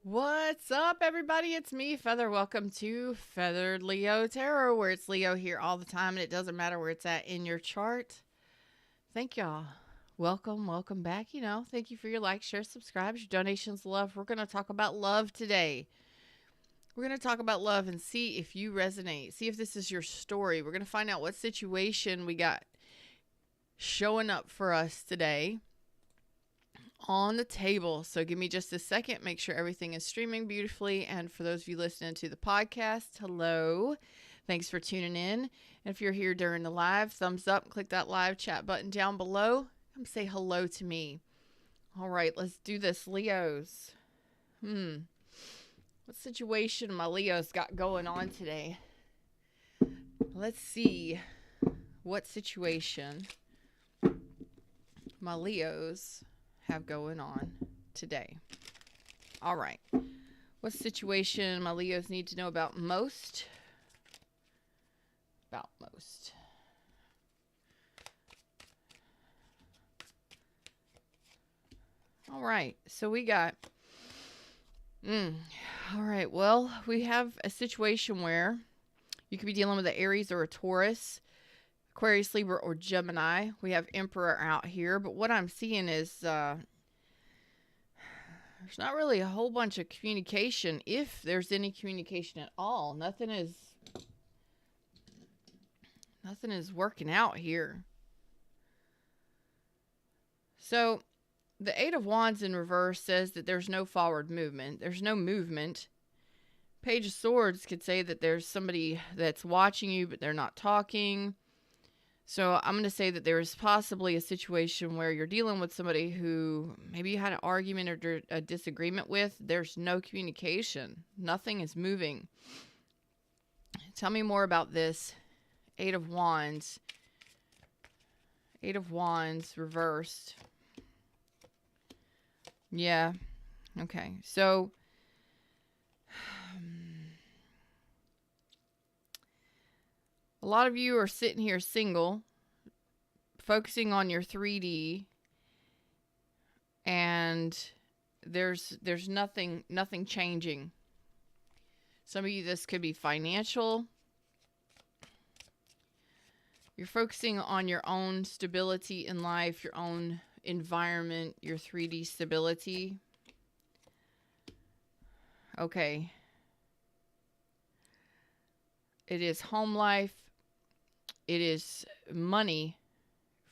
What's up, everybody? It's me, Feather. Welcome to Feathered Leo Tarot, where it's Leo here all the time, and it doesn't matter where it's at in your chart. Thank y'all. Welcome back. Thank you for your likes, share, subscribes, your donations, love. We're going to talk about love today. We're going to talk about love and see if you resonate. See if this is your story. We're going to find out what situation we got showing up for us today on the table. So give me just a second. Make sure everything is streaming beautifully. And for those of you listening to the podcast, hello. Thanks for tuning in. And if you're here during the live, thumbs up. Click that live chat button down below. Come say hello to me. All right, let's do this, Leos. What situation my Leos got going on today? Let's see what situation my Leos have going on today. All right. What situation my Leos need to know about most? All right. So we got all right. Well, we have a situation where you could be dealing with an Aries or a Taurus, Aquarius, Libra, or Gemini. We have Emperor out here, but what I'm seeing is there's not really a whole bunch of communication, if there's any communication at all. Nothing is working out here. So the Eight of Wands in reverse says that there's no forward movement. There's no movement. Page of Swords could say that there's somebody that's watching you, but they're not talking. So I'm going to say that there is possibly a situation where you're dealing with somebody who maybe you had an argument or a disagreement with. There's no communication. Nothing is moving. Tell me more about this. Eight of Wands. Eight of Wands reversed. Yeah. Okay. So a lot of you are sitting here single, focusing on your 3D, and there's nothing changing. Some of you, this could be financial. You're focusing on your own stability in life, your own environment, your 3D stability. Okay. It is home life. It is money.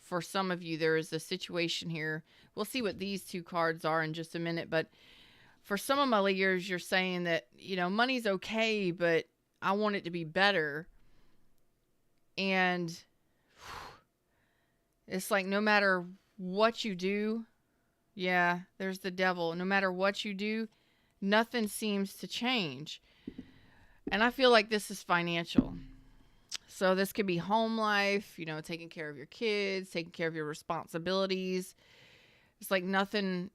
For some of you, there is a situation here. We'll see what these two cards are in just a minute. But for some of my Leos, you're saying that, money's okay, but I want it to be better. And it's like no matter what you do, yeah, there's the devil. No matter what you do, nothing seems to change. And I feel like this is financial. So this could be home life, taking care of your kids, taking care of your responsibilities. It's like nothing,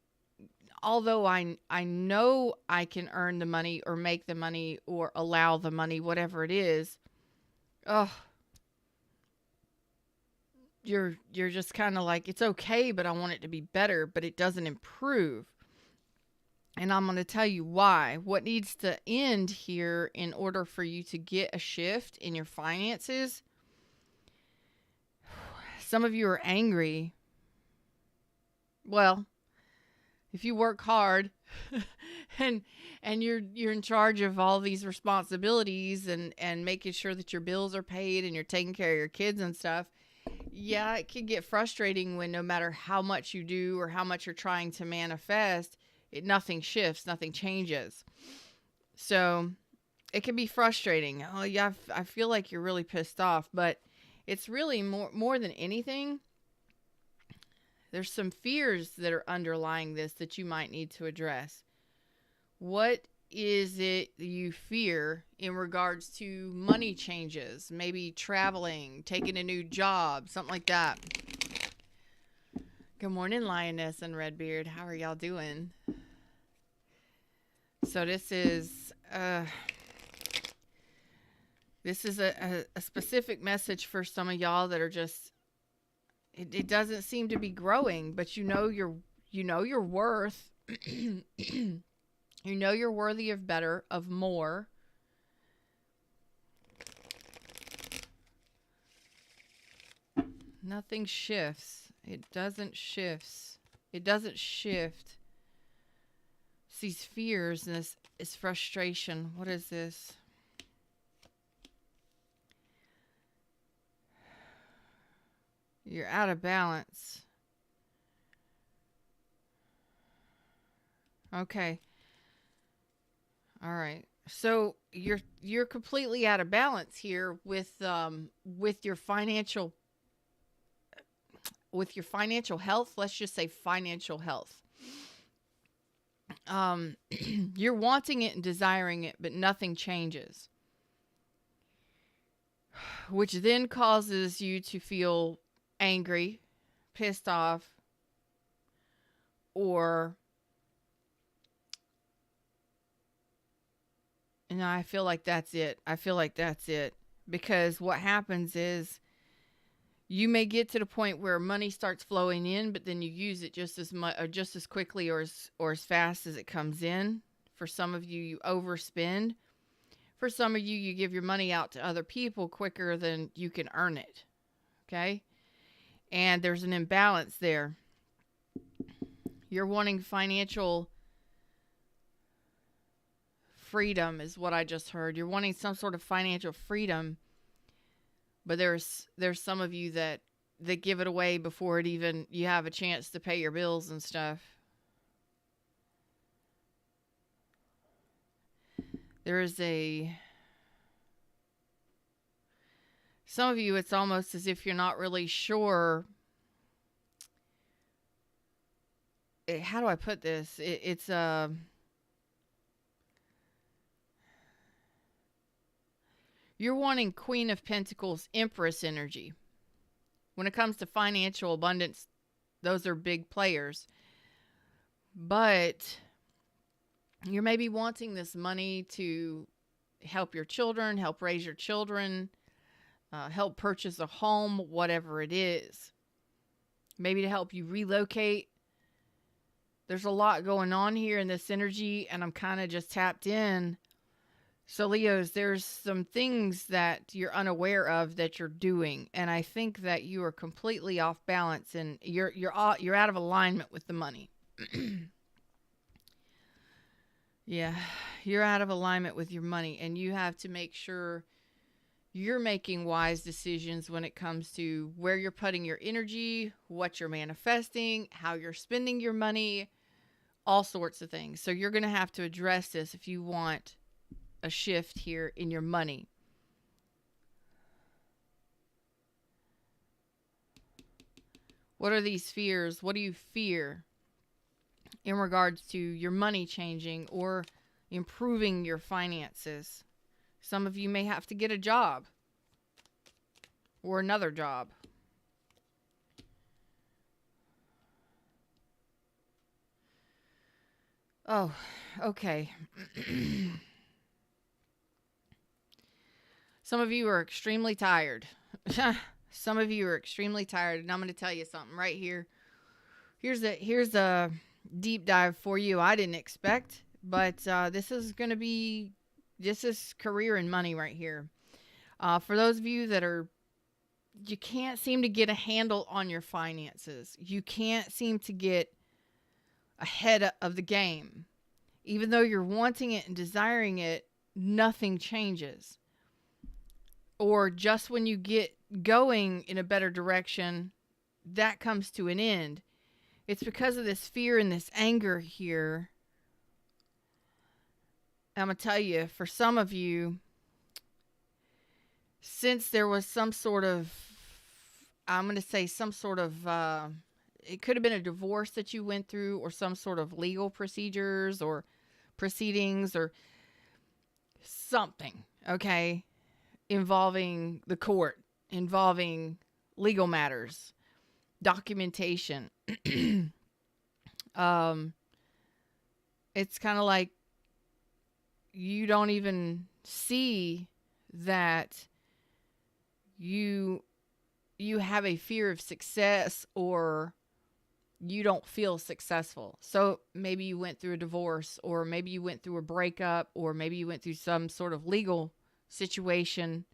although I know I can earn the money or make the money or allow the money, whatever it is. You're just kind of like, it's okay, but I want it to be better, but it doesn't improve. And I'm going to tell you why. What needs to end here in order for you to get a shift in your finances? Some of you are angry. Well, if you work hard and you're in charge of all these responsibilities and making sure that your bills are paid and you're taking care of your kids and stuff, yeah, it can get frustrating when no matter how much you do or how much you're trying to manifest, nothing shifts, nothing changes. So it can be frustrating. Oh yeah, I feel like you're really pissed off, but it's really more than anything. There's some fears that are underlying this that you might need to address. What is it you fear in regards to money changes? Maybe traveling, taking a new job, something like that. Good morning, Lioness and Redbeard. How are y'all doing? So this is a specific message for some of y'all that are just, it doesn't seem to be growing, but you know your worth. You know you're worthy of better, of more. Nothing shifts. It doesn't shift. It doesn't shift. It's these fears and this is frustration. What is this? You're out of balance. Okay. All right. So you're completely out of balance here with your financial health. Let's just say financial health. You're wanting it and desiring it, but nothing changes, which then causes you to feel angry, pissed off, or no, I feel like that's it. Because what happens is you may get to the point where money starts flowing in, but then you use it just as much or just as quickly or as fast as it comes in. For some of you, you overspend. For some of you, you give your money out to other people quicker than you can earn it. Okay? And there's an imbalance there. You're wanting financial freedom is what I just heard. You're wanting some sort of financial freedom, but there's some of you that give it away before it even you have a chance to pay your bills and stuff. There is some of you, it's almost as if you're not really sure. How do I put this? It's you're wanting Queen of Pentacles, Empress energy. When it comes to financial abundance, those are big players. But you're maybe wanting this money to help your children, help raise your children, help purchase a home, whatever it is. Maybe to help you relocate. There's a lot going on here in this energy, and I'm kind of just tapped in. So Leos, there's some things that you're unaware of that you're doing, and I think that you are completely off balance, and you're out of alignment with the money. Yeah, you're out of alignment with your money, and you have to make sure you're making wise decisions when it comes to where you're putting your energy, what you're manifesting, how you're spending your money, all sorts of things. So you're going to have to address this if you want a shift here in your money. What are these fears? What do you fear in regards to your money changing or improving your finances? Some of you may have to get a job or another job. Oh, okay. Some of you are extremely tired. Some of you are extremely tired, and I'm going to tell you something right here. Here's a deep dive for you I didn't expect, but this is career and money right here. For those of you that you can't seem to get a handle on your finances. You can't seem to get ahead of the game. Even though you're wanting it and desiring it, nothing changes. Or just when you get going in a better direction, that comes to an end. It's because of this fear and this anger here. I'm going to tell you, for some of you, since there was some sort of, it could have been a divorce that you went through or some sort of legal procedures or proceedings or something, okay, involving the court, involving legal matters, documentation. It's kind of like you don't even see that you have a fear of success, or you don't feel successful. So maybe you went through a divorce, or maybe you went through a breakup, or maybe you went through some sort of legal situation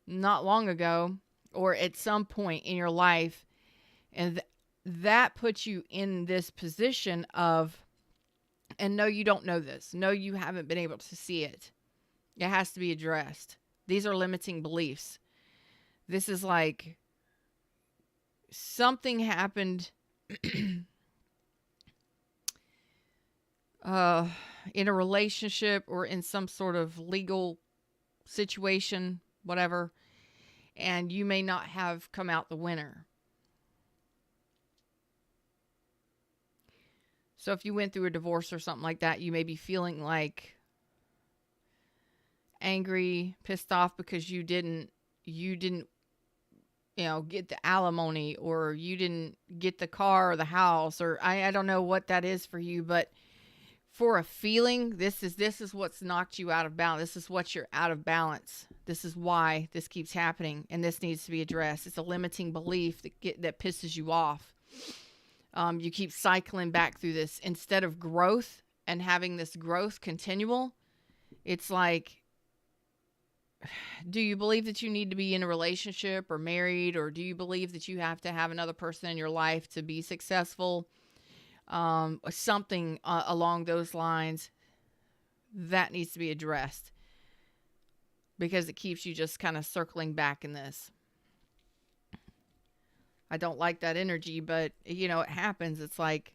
not long ago, or at some point in your life. And that puts you in this position of, and no, you don't know this. No, you haven't been able to see it. It has to be addressed. These are limiting beliefs. This is like something happened in a relationship or in some sort of legal situation, whatever, and you may not have come out the winner. So if you went through a divorce or something like that, you may be feeling like angry, pissed off because you didn't, get the alimony, or you didn't get the car or the house, or I don't know what that is for you, but for a feeling, this is what's knocked you out of balance. This is what you're out of balance. This is why this keeps happening, and this needs to be addressed. It's a limiting belief that pisses you off. You keep cycling back through this instead of growth and having this growth continual. It's like, do you believe that you need to be in a relationship or married, or do you believe that you have to have another person in your life to be successful? Something along those lines that needs to be addressed, because it keeps you just kind of circling back in this. I don't like that energy, but it happens. It's like,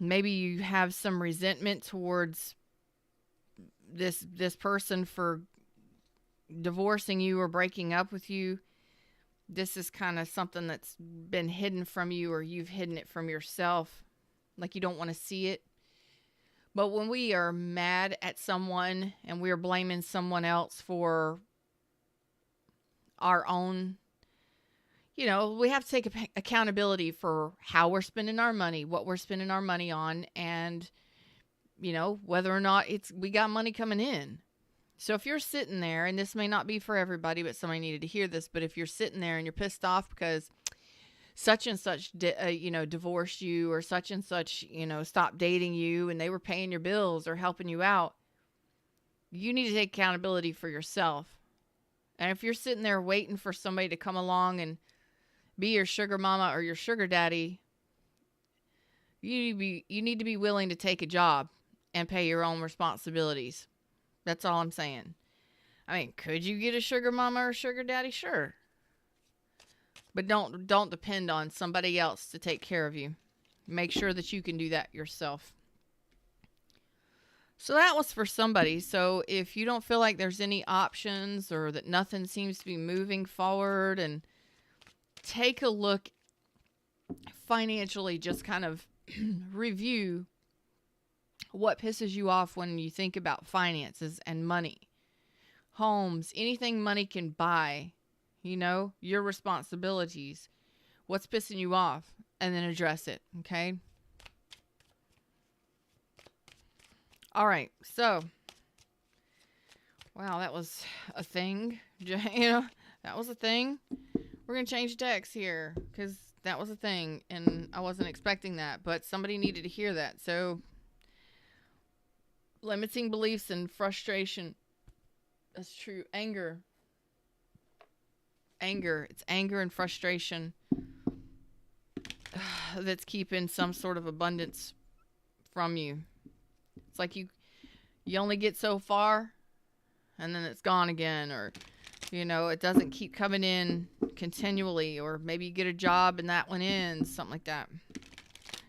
maybe you have some resentment towards this person for divorcing you or breaking up with you. This is kind of something that's been hidden from you, or you've hidden it from yourself. Like you don't want to see it. But when we are mad at someone and we're blaming someone else for our own, we have to take accountability for how we're spending our money, what we're spending our money on, and, whether or not we got money coming in. So if you're sitting there, and this may not be for everybody, but somebody needed to hear this, but if you're sitting there and you're pissed off because such and such, divorced you, or such and such, stopped dating you, and they were paying your bills or helping you out, you need to take accountability for yourself. And if you're sitting there waiting for somebody to come along and be your sugar mama or your sugar daddy, you need to be willing to take a job and pay your own responsibilities. That's all I'm saying. I mean, could you get a sugar mama or sugar daddy? Sure. But don't depend on somebody else to take care of you. Make sure that you can do that yourself. So that was for somebody. So if you don't feel like there's any options, or that nothing seems to be moving forward, and take a look financially, just kind of review what pisses you off when you think about finances and money. Homes, anything money can buy, your responsibilities, what's pissing you off, and then address it, okay? All right, so, wow, that was a thing, that was a thing. We're going to change decks here, because that was a thing, and I wasn't expecting that, but somebody needed to hear that. So limiting beliefs and frustration. That's true. Anger. It's anger and frustration that's keeping some sort of abundance from you. It's like you only get so far, and then it's gone again, or it doesn't keep coming in continually, or maybe you get a job and that one ends, something like that.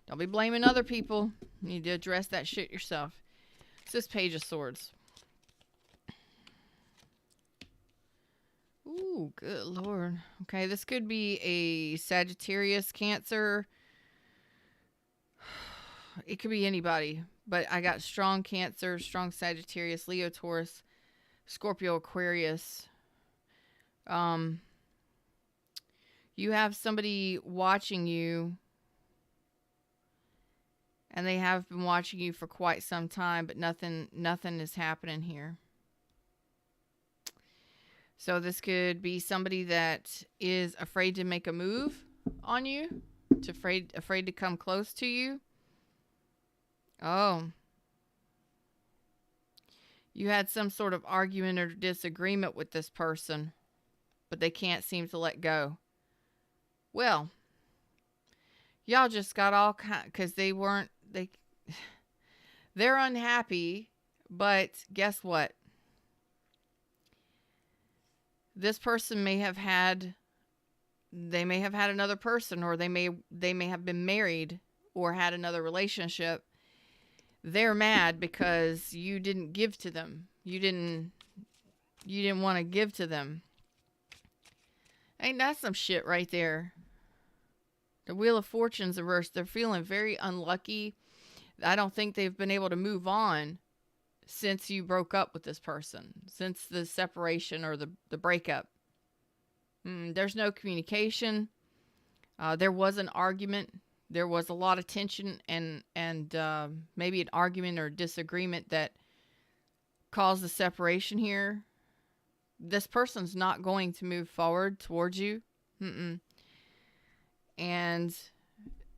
Don't be blaming other people. You need to address that shit yourself. It's this Page of Swords. Ooh, good Lord. Okay, this could be a Sagittarius, Cancer. It could be anybody, but I got strong Cancer, strong Sagittarius, Leo, Taurus, Scorpio, Aquarius. You have somebody watching you, and they have been watching you for quite some time, but nothing is happening here. So this could be somebody that is afraid to make a move on you. Afraid to come close to you. Oh. You had some sort of argument or disagreement with this person, but they can't seem to let go. Well, y'all just got all kind, because they're unhappy, but guess what? This person may have had another person, or they may have been married or had another relationship. They're mad because you didn't give to them. You didn't want to give to them. Ain't that some shit right there? The Wheel of Fortune's reversed. They're feeling very unlucky. I don't think they've been able to move on since you broke up with this person, since the separation or the breakup. There's no communication. There was an argument. There was a lot of tension and maybe an argument or disagreement that caused the separation here. This person's not going to move forward towards you. And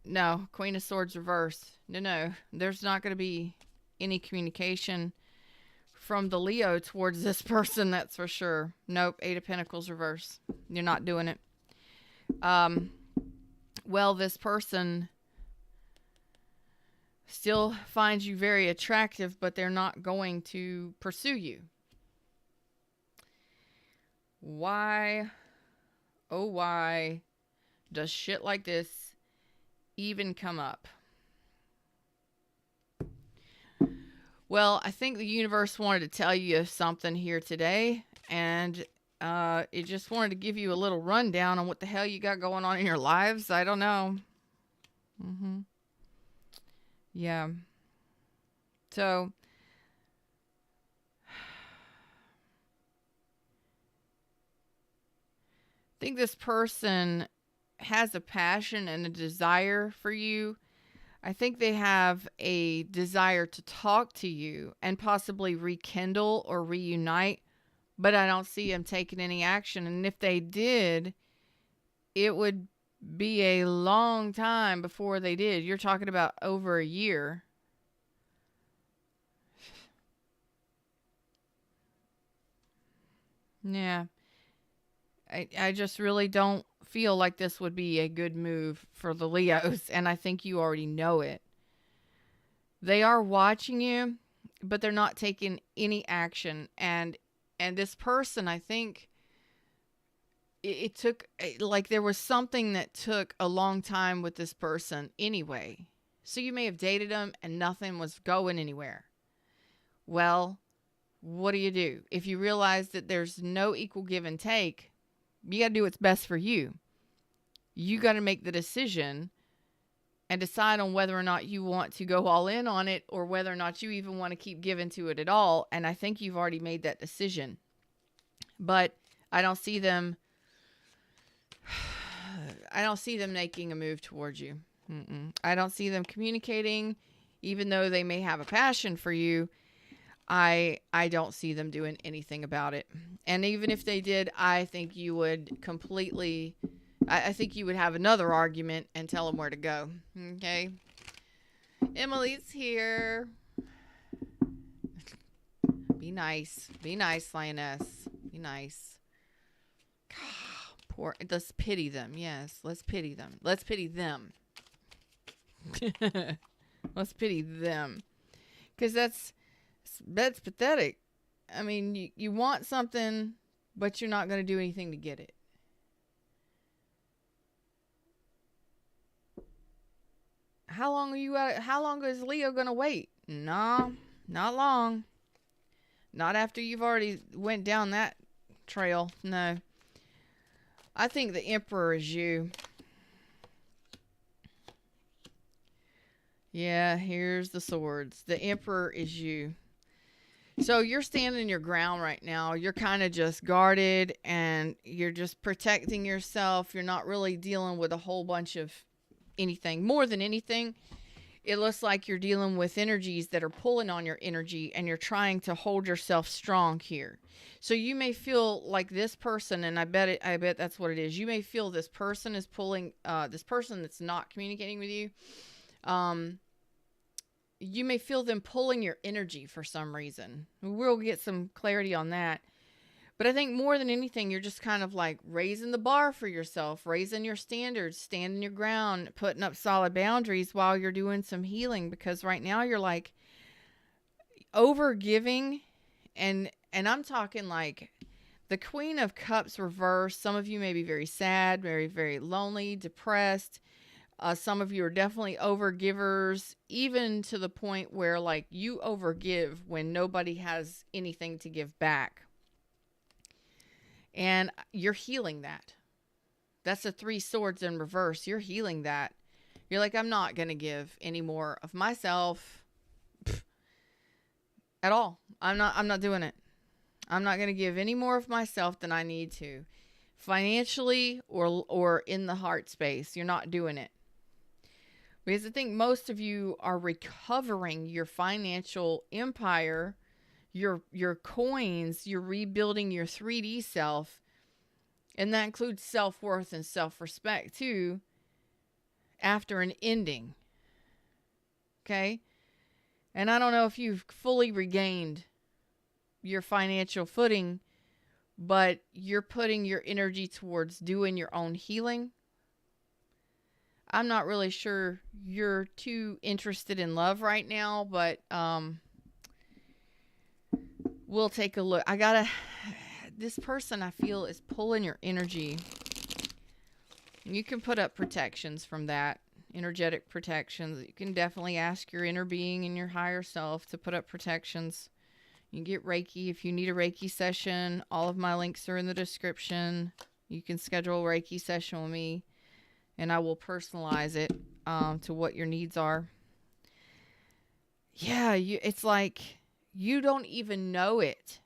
no, Queen of Swords reverse. No. There's not going to be any communication from the Leo towards this person, that's for sure. Nope, Eight of Pentacles reverse. You're not doing it. Well, this person still finds you very attractive, but they're not going to pursue you. Why, oh why, does shit like this even come up? Well, I think the universe wanted to tell you something here today, and it just wanted to give you a little rundown on what the hell you got going on in your lives. I don't know. Yeah. So, I think this person has a passion and a desire for you. I think they have a desire to talk to you and possibly rekindle or reunite, but I don't see them taking any action. And if they did, it would be a long time before they did. You're talking about over a year. Yeah. I just really don't feel like this would be a good move for the Leos, and I think you already know it. They are watching you, but they're not taking any action. And this person, I think it took, like, there was something that took a long time with this person anyway. So you may have dated them and nothing was going anywhere. Well, what do? If you realize that there's no equal give and take, you got to do what's best for you. You got to make the decision and decide on whether or not you want to go all in on it, or whether or not you even want to keep giving to it at all. And I think you've already made that decision. But I don't see them making a move towards you. I don't see them communicating, even though they may have a passion for you. I don't see them doing anything about it. And even if they did, I think you would I think you would have another argument and tell them where to go. Okay. Emily's here. Be nice. Be nice, Lioness. Be nice. Poor. Let's pity them. Yes. Let's pity them. Let's pity them. Let's pity them. Because that's pathetic. I mean, you want something, but you're not going to do anything to get it. How long is Leo going to wait? No, not long. Not after you've already went down that trail. No. I think the Emperor is you. Yeah, here's the swords. The Emperor is you. So you're standing your ground right now. You're kind of just guarded and you're just protecting yourself. You're not really dealing with a whole bunch of anything. More than anything, it looks like you're dealing with energies that are pulling on your energy, and you're trying to hold yourself strong here. So you may feel like this person, and I bet that's what it is. You may feel this person is pulling, this person that's not communicating with you. You may feel them pulling your energy for some reason. We'll get some clarity on that. But I think more than anything, you're just kind of like raising the bar for yourself, raising your standards, standing your ground, putting up solid boundaries while you're doing some healing. Because right now you're like over giving, and I'm talking like the Queen of Cups reversed. Some of you may be very sad, very, very lonely, depressed. Some of you are definitely overgivers, even to the point where like you overgive when nobody has anything to give back. And you're healing that. That's the 3 swords in reverse. You're healing that. You're like, I'm not going to give any more of myself at all. I'm not doing it. I'm not going to give any more of myself than I need to. Financially or in the heart space. You're not doing it. Because I think most of you are recovering your financial empire, your coins, you're rebuilding your 3D self, and that includes self-worth and self-respect too, after an ending. Okay? And I don't know if you've fully regained your financial footing, but you're putting your energy towards doing your own healing. I'm not really sure you're too interested in love right now, but we'll take a look. This person I feel is pulling your energy. You can put up protections from that, energetic protections. You can definitely ask your inner being and your higher self to put up protections. You can get Reiki if you need a Reiki session. All of my links are in the description. You can schedule a Reiki session with me, and I will personalize it to what your needs are. Yeah, it's like you don't even know it,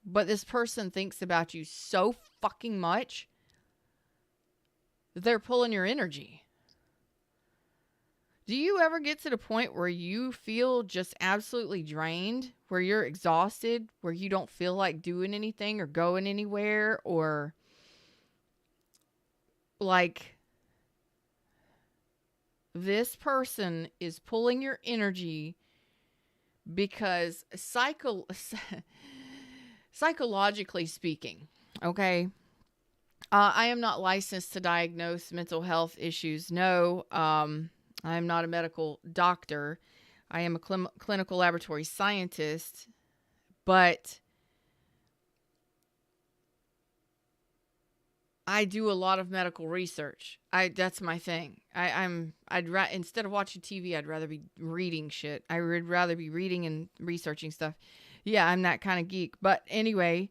but this person thinks about you so fucking much that they're pulling your energy. Do you ever get to the point where you feel just absolutely drained, where you're exhausted, where you don't feel like doing anything or going anywhere, or like this person is pulling your energy because psychologically speaking, okay, I am not licensed to diagnose mental health issues. No, I am not a medical doctor. I am a clinical laboratory scientist, but I do a lot of medical research. That's my thing. Instead of watching TV, I'd rather be reading shit. I would rather be reading and researching stuff. Yeah, I'm that kind of geek. But anyway,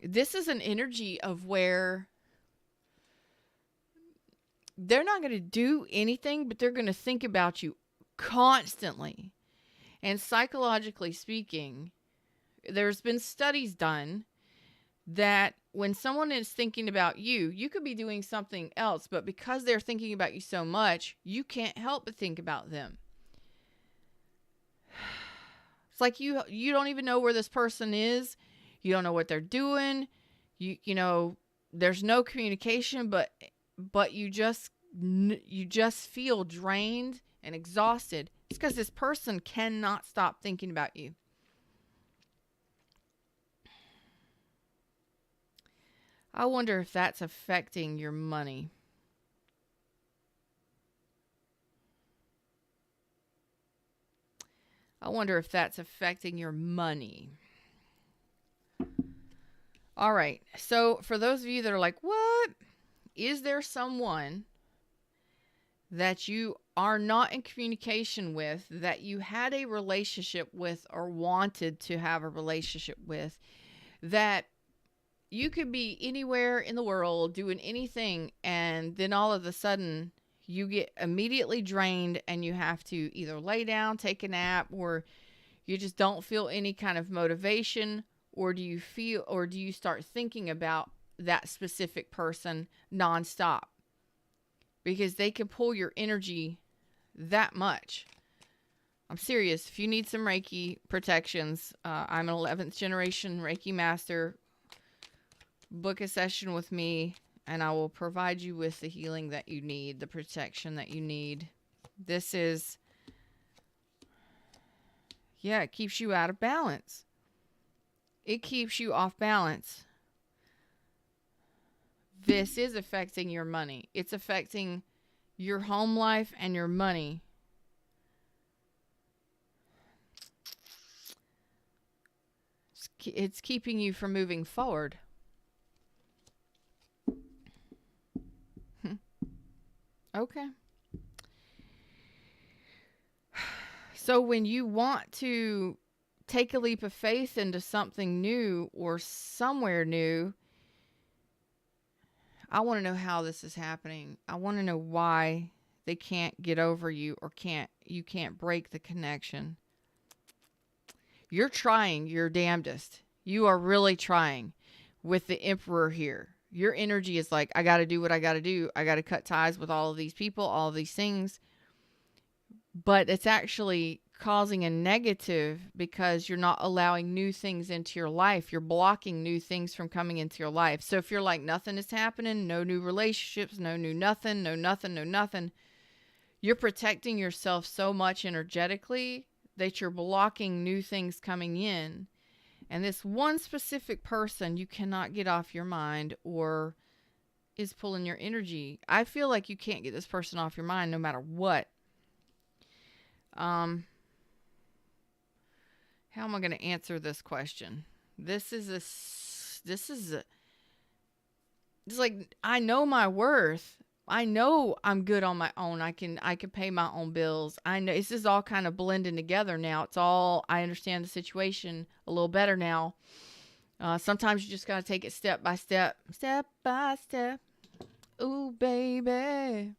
this is an energy of where they're not going to do anything, but they're going to think about you constantly. And psychologically speaking, there's been studies done that when someone is thinking about you, you could be doing something else, but because they're thinking about you so much, you can't help but think about them. It's like you don't even know where this person is. You don't know what they're doing. You know, there's no communication, but you just feel drained and exhausted. It's because this person cannot stop thinking about you. I wonder if that's affecting your money. I wonder if that's affecting your money. All right. So for those of you that are like, what? Is there someone that you are not in communication with, that you had a relationship with or wanted to have a relationship with, that you could be anywhere in the world doing anything, and then all of a sudden you get immediately drained and you have to either lay down, take a nap, or you just don't feel any kind of motivation? Or do you start thinking about that specific person nonstop? Because they can pull your energy that much. I'm serious. If you need some Reiki protections, I'm an 11th generation Reiki master. Book a session with me, and I will provide you with the healing that you need, the protection that you need. This is, yeah, it keeps you out of balance. It keeps you off balance. This is affecting your money. It's affecting your home life and your money. It's keeping you from moving forward. Okay. So when you want to take a leap of faith into something new or somewhere new, I want to know how this is happening. I want to know why they can't get over you or you can't break the connection. You're trying your damnedest. You are really trying with the Emperor here. Your energy is like, I got to do what I got to do. I got to cut ties with all of these people, all of these things. But it's actually causing a negative because you're not allowing new things into your life. You're blocking new things from coming into your life. So if you're like, nothing is happening, no new relationships, no new nothing, no nothing, you're protecting yourself so much energetically that you're blocking new things coming in. And this one specific person you cannot get off your mind or is pulling your energy. I feel like you can't get this person off your mind no matter what. How am I going to answer this question? It's like, I know my worth. I know I'm good on my own. I can pay my own bills. I know this is all kind of blending together now. I understand the situation a little better now. Sometimes you just got to take it step by step. Ooh, baby,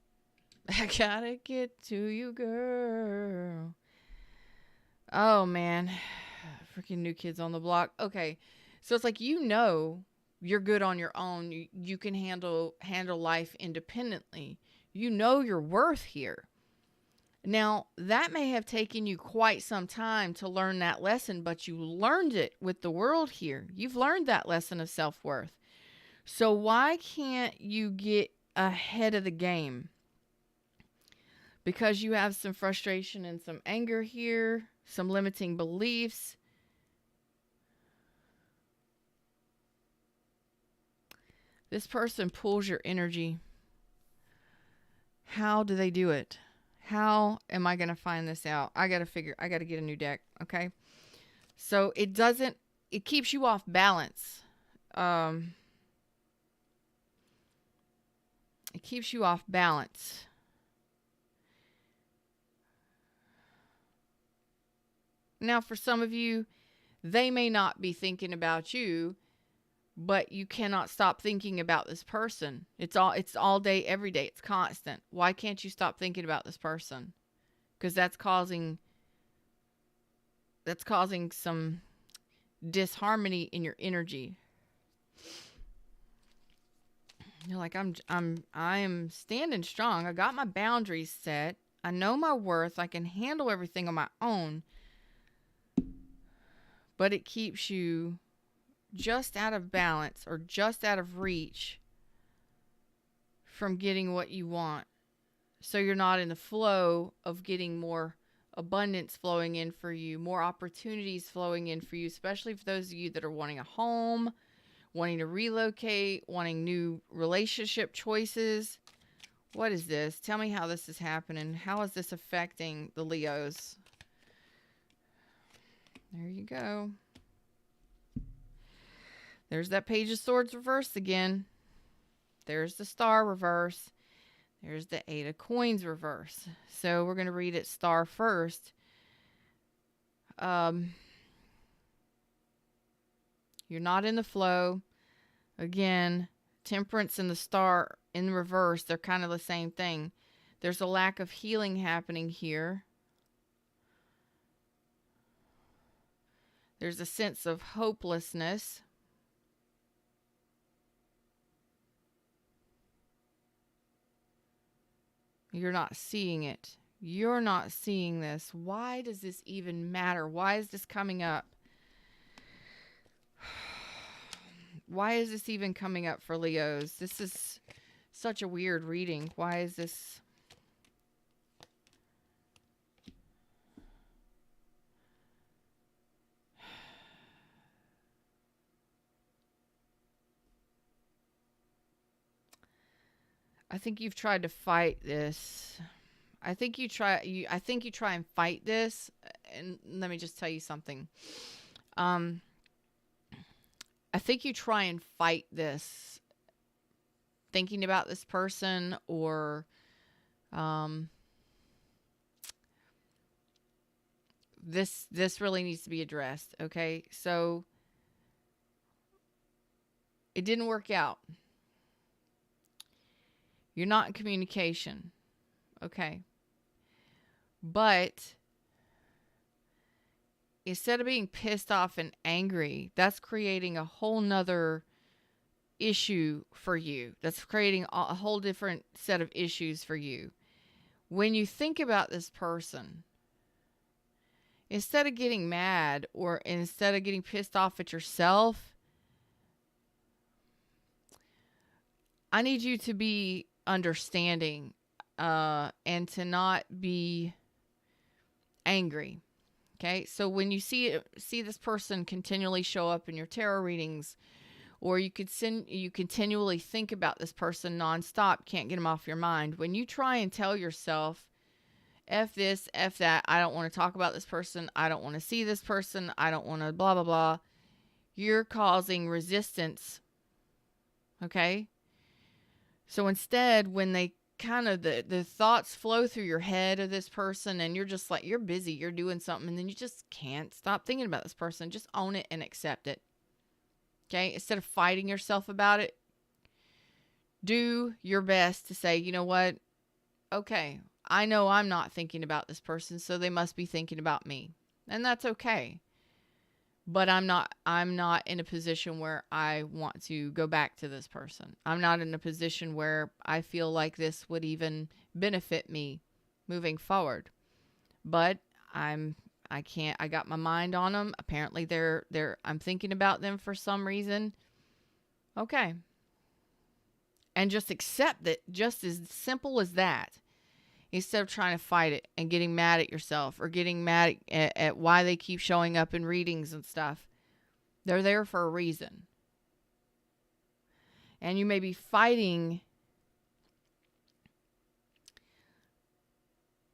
I gotta get to you, girl. Oh, man. Freaking New Kids on the Block. Okay. So it's like, you're good on your own. You can handle life independently. You know your worth here. Now, that may have taken you quite some time to learn that lesson, but you learned it with the world here. You've learned that lesson of self-worth. So why can't you get ahead of the game? Because you have some frustration and some anger here, some limiting beliefs. This person pulls your energy. How do they do it? How am I going to find this out? I got to get a new deck. Okay. So it keeps you off balance. It keeps you off balance. Now, for some of you, they may not be thinking about you, but you cannot stop thinking about this person. It's all day, every day. It's constant. Why can't you stop thinking about this person? Because that's causing some disharmony in your energy. You're like, I am standing strong. I got my boundaries set. I know my worth. I can handle everything on my own. But it keeps you just out of balance or just out of reach from getting what you want. So you're not in the flow of getting more abundance flowing in for you, more opportunities flowing in for you, especially for those of you that are wanting a home, wanting to relocate, wanting new relationship choices. What is this? Tell me how this is happening. How is this affecting the Leos? There you go. There's that Page of Swords reversed again. There's the Star reverse. There's the Eight of Coins reverse. So we're going to read it Star first. You're not in the flow. Again, Temperance and the Star in reverse, they're kind of the same thing. There's a lack of healing happening here. There's a sense of hopelessness. You're not seeing it. You're not seeing this. Why does this even matter? Why is this coming up? Why is this even coming up for Leos? This is such a weird reading. Why is this? I think you've tried to fight this. I think you try and fight this, and let me just tell you something. I think you try and fight this thinking about this person, or this really needs to be addressed, okay? So it didn't work out. You're not in communication, okay? But instead of being pissed off and angry, that's creating a whole nother issue for you. That's creating a whole different set of issues for you. When you think about this person, instead of getting mad or instead of getting pissed off at yourself, I need you to be understanding and to not be angry. Okay? So when you see this person continually show up in your tarot readings, or you continually think about this person nonstop, can't get them off your mind. When you try and tell yourself, F this, F that, I don't want to talk about this person, I don't want to see this person, I don't want to blah, blah, blah, you're causing resistance. Okay? So instead, when they kind of, the thoughts flow through your head of this person, and you're just like, you're busy, you're doing something, and then you just can't stop thinking about this person, just own it and accept it. Okay? Instead of fighting yourself about it, do your best to say, you know what? Okay, I know I'm not thinking about this person, so they must be thinking about me. And that's okay. But I'm not in a position where I want to go back to this person. I'm not in a position where I feel like this would even benefit me moving forward. But I got my mind on them. Apparently I'm thinking about them for some reason. Okay. And just accept it, just as simple as that. Instead of trying to fight it and getting mad at yourself or getting mad at why they keep showing up in readings and stuff. They're there for a reason. And you may be fighting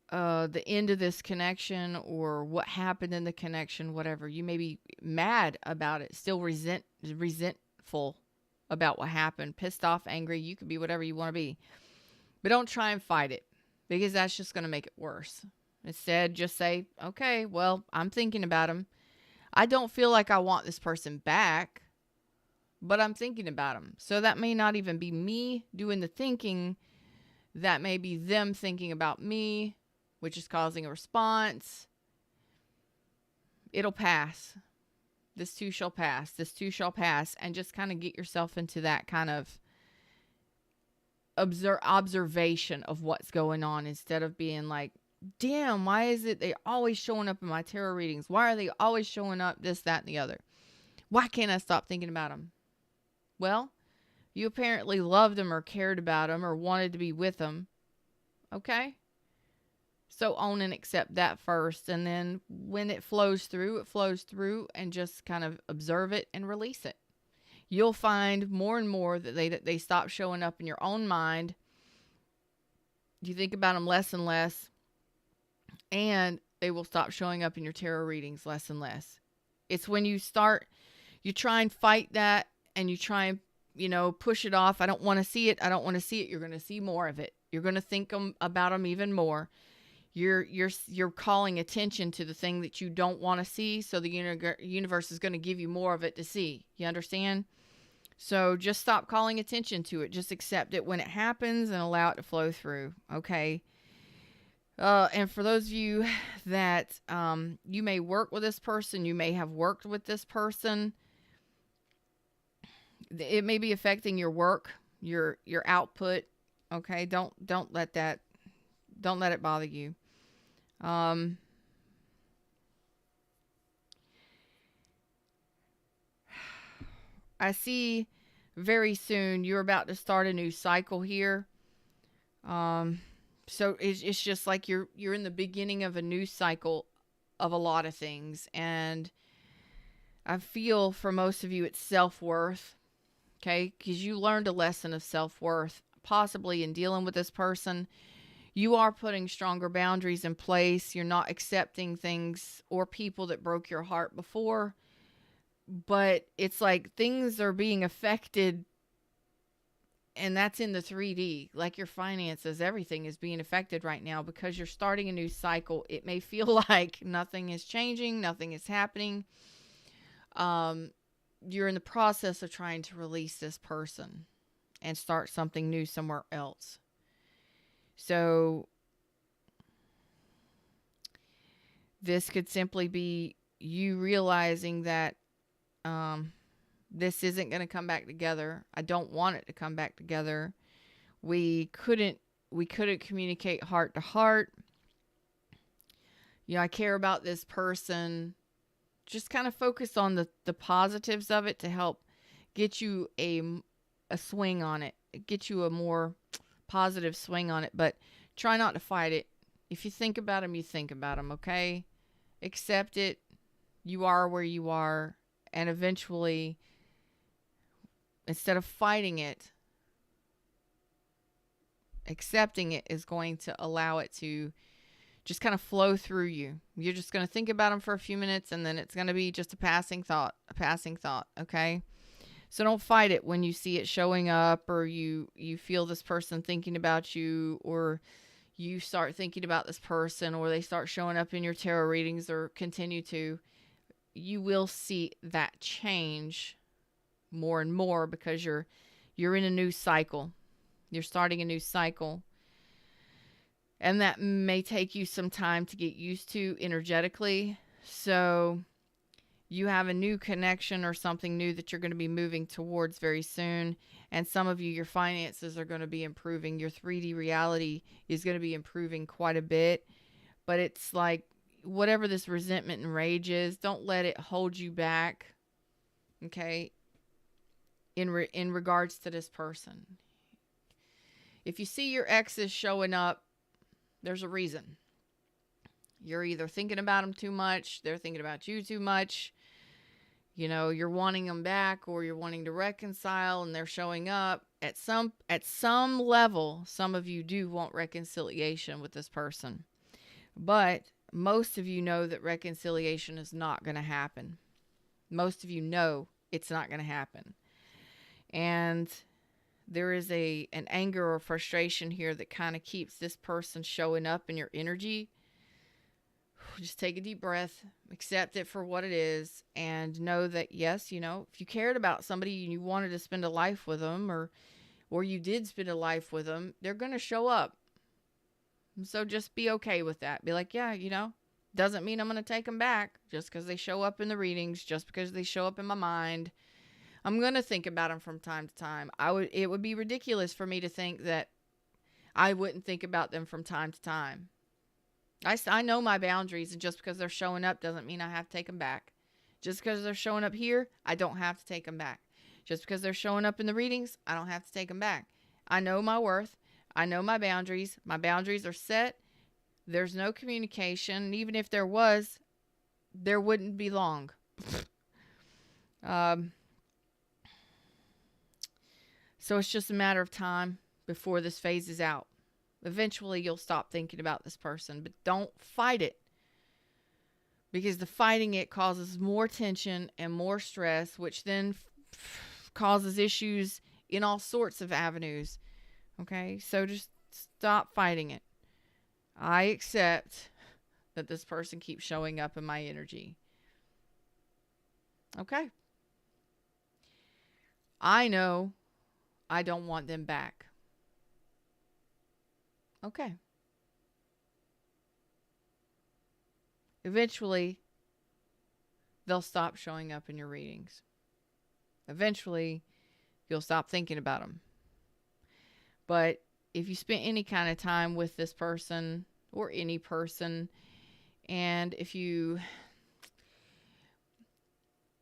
the end of this connection or what happened in the connection, whatever. You may be mad about it, still resentful about what happened, pissed off, angry. You could be whatever you want to be. But don't try and fight it, because that's just going to make it worse. Instead, just say, okay, well, I'm thinking about him. I don't feel like I want this person back, but I'm thinking about him. So that may not even be me doing the thinking. That may be them thinking about me, which is causing a response. It'll pass. This too shall pass. This too shall pass. And just kind of get yourself into that kind of observation of what's going on, instead of being like, damn, why is it they always showing up in my tarot readings? Why are they always showing up this, that, and the other? Why can't I stop thinking about them? Well, you apparently loved them or cared about them or wanted to be with them. Okay? So own and accept that first. And then when it flows through, and just kind of observe it and release it. You'll find more and more that they stop showing up in your own mind. You think about them less and less, and they will stop showing up in your tarot readings less and less. It's when you try and fight that, and you try and, push it off. I don't want to see it. You're going to see more of it. You're going to think about them even more. You're calling attention to the thing that you don't want to see, so the universe is going to give you more of it to see. You understand? So just stop calling attention to it. Just accept it when it happens and allow it to flow through. Okay? And for those of you that you may work with this person, you may have worked with this person, it may be affecting your work, your output. Okay? Don't let it bother you. Um, I see very soon you're about to start a new cycle here. Um, so it's just like you're in the beginning of a new cycle of a lot of things, and I feel for most of you it's self-worth, okay? Because you learned a lesson of self-worth possibly in dealing with this person. You are putting stronger boundaries in place. You're not accepting things or people that broke your heart before, but it's like things are being affected, and that's in the 3D. Like your finances, everything is being affected right now because you're starting a new cycle. It may feel like nothing is changing, nothing is happening. Um, you're in the process of trying to release this person and start something new somewhere else. So this could simply be you realizing that this isn't going to come back together. I don't want it to come back together. We couldn't communicate heart to heart. I care about this person. Just kind of focus on the positives of it to help get you a swing on it. Get you a more positive swing on it, but try not to fight it. If you think about them, you think about them, okay? Accept it. You are where you are, and eventually, instead of fighting it, accepting it is going to allow it to just kind of flow through you. You're just going to think about them for a few minutes, and then it's going to be just a passing thought, okay? So don't fight it when you see it showing up, or you feel this person thinking about you, or you start thinking about this person, or they start showing up in your tarot readings or continue to. You will see that change more and more because you're in a new cycle. You're starting a new cycle. And that may take you some time to get used to energetically. So you have a new connection or something new that you're going to be moving towards very soon. And some of you, your finances are going to be improving. Your 3D reality is going to be improving quite a bit. But it's like whatever this resentment and rage is, don't let it hold you back. Okay? In regards to this person. If you see your exes showing up, there's a reason. You're either thinking about them too much, they're thinking about you too much. You're wanting them back, or you're wanting to reconcile, and they're showing up. At some level, some of you do want reconciliation with this person. But most of you know that reconciliation is not going to happen. Most of you know it's not going to happen. And there is an anger or frustration here that kind of keeps this person showing up in your energy. Just take a deep breath, accept it for what it is, and know that, yes, if you cared about somebody and you wanted to spend a life with them, or you did spend a life with them, they're going to show up. So just be okay with that. Be like, yeah, doesn't mean I'm going to take them back just because they show up in the readings, just because they show up in my mind. I'm going to think about them from time to time. It would be ridiculous for me to think that I wouldn't think about them from time to time. I know my boundaries, and just because they're showing up doesn't mean I have to take them back. Just because they're showing up here, I don't have to take them back. Just because they're showing up in the readings, I don't have to take them back. I know my worth. I know my boundaries. My boundaries are set. There's no communication. And even if there was, there wouldn't be long. So it's just a matter of time before this phases out. Eventually, you'll stop thinking about this person, but don't fight it. Because the fighting it causes more tension and more stress, which then causes issues in all sorts of avenues. Okay? So just stop fighting it. I accept that this person keeps showing up in my energy. Okay? I know I don't want them back. Okay. Eventually, they'll stop showing up in your readings. Eventually, you'll stop thinking about them. But if you spent any kind of time with this person, or any person. And if you're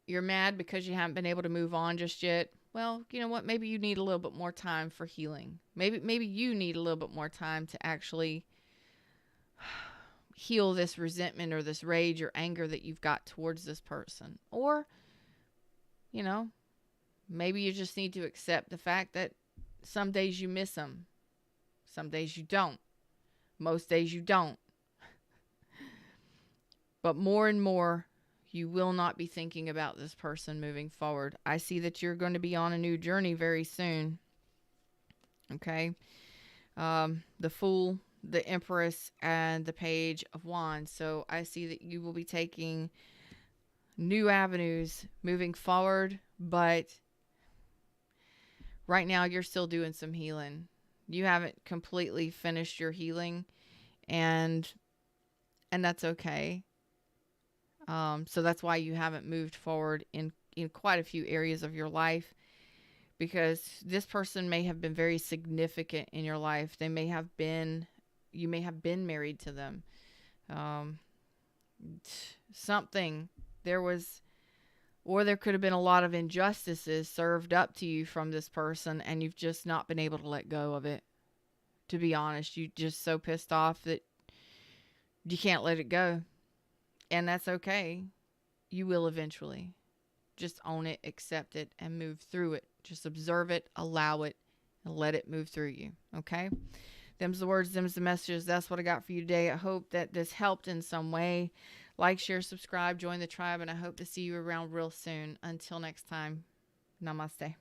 mad because you haven't been able to move on just yet, well, you know what? Maybe you need a little bit more time for healing. Maybe you need a little bit more time to actually heal this resentment or this rage or anger that you've got towards this person. Or, you know, maybe you just need to accept the fact that some days you miss them. Some days you don't. Most days you don't. But more and more, you will not be thinking about this person moving forward. I see that you're going to be on a new journey very soon. Okay? The Fool, the Empress, and the Page of Wands. So I see that you will be taking new avenues moving forward, but right now you're still doing some healing. You haven't completely finished your healing, and that's okay. So that's why you haven't moved forward in quite a few areas of your life, because this person may have been very significant in your life. You may have been married to them. Something there was, or there could have been a lot of injustices served up to you from this person, and you've just not been able to let go of it. To be honest, you're just so pissed off that you can't let it go. And that's okay. You will eventually. Just own it, accept it, and move through it. Just observe it, allow it, and let it move through you. Okay? Them's the words, them's the messages. That's what I got for you today. I hope that this helped in some way. Like, share, subscribe, join the tribe, and I hope to see you around real soon. Until next time, namaste.